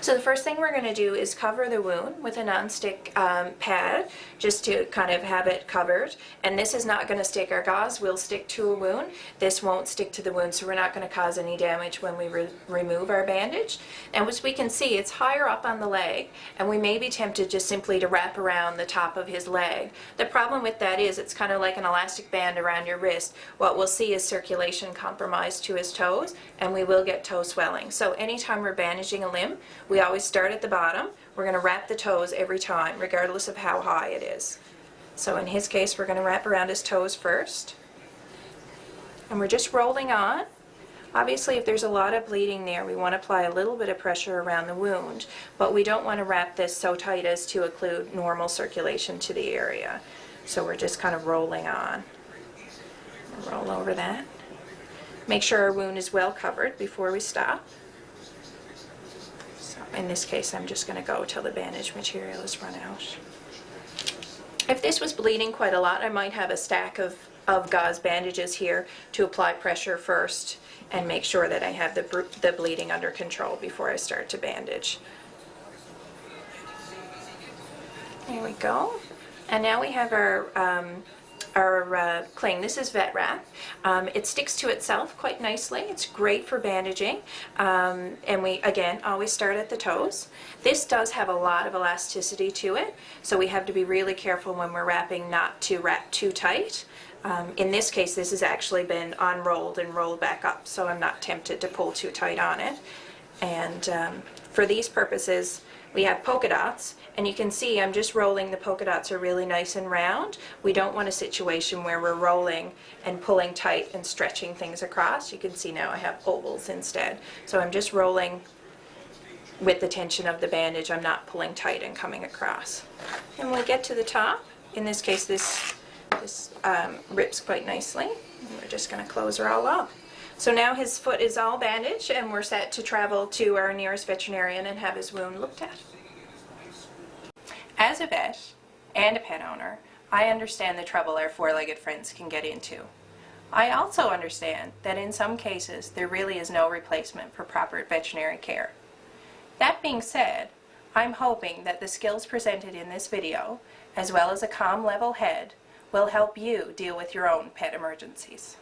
So the first thing we're going to do is cover the wound with a non-stick pad, just to kind of have it covered. And this is not going to stick. Our gauze will stick to a wound. This won't stick to the wound, so we're not going to cause any damage when we remove our bandage. And as we can see, it's higher up on the leg, and we may be tempted just simply to wrap around the top of his leg. The problem with that is it's kind of like an elastic band around your wrist. What we'll see is circulation compromised to his toes, and we will get toe swelling. So anytime we're bandaging a limb, we always start at the bottom. We're going to wrap the toes every time, regardless of how high it is. So in his case, we're going to wrap around his toes first. And we're just rolling on. Obviously, if there's a lot of bleeding there, we want to apply a little bit of pressure around the wound, but we don't want to wrap this so tight as to occlude normal circulation to the area. So we're just kind of rolling on. Roll over that. Make sure our wound is well covered before we stop. So in this case, I'm just going to go till the bandage material is run out. If this was bleeding quite a lot, I might have a stack of gauze bandages here to apply pressure first and make sure that I have the bleeding under control before I start to bandage. There we go. And now we have our cling. This is Vet Wrap. It sticks to itself quite nicely. It's great for bandaging. And we, again, always start at the toes. This does have a lot of elasticity to it, so we have to be really careful when we're wrapping not to wrap too tight. In this case, this has actually been unrolled and rolled back up, so I'm not tempted to pull too tight on it. And for these purposes, we have polka dots, and you can see I'm just rolling. The polka dots are really nice and round. We don't want a situation where we're rolling and pulling tight and stretching things across. You can see now I have ovals instead. So I'm just rolling with the tension of the bandage. I'm not pulling tight and coming across. And when we get to the top, in this case this rips quite nicely. And we're just going to close her all up. So now his foot is all bandaged, and we're set to travel to our nearest veterinarian and have his wound looked at. As a vet and a pet owner, I understand the trouble our four-legged friends can get into. I also understand that in some cases there really is no replacement for proper veterinary care. That being said, I'm hoping that the skills presented in this video, as well as a calm, level head, will help you deal with your own pet emergencies.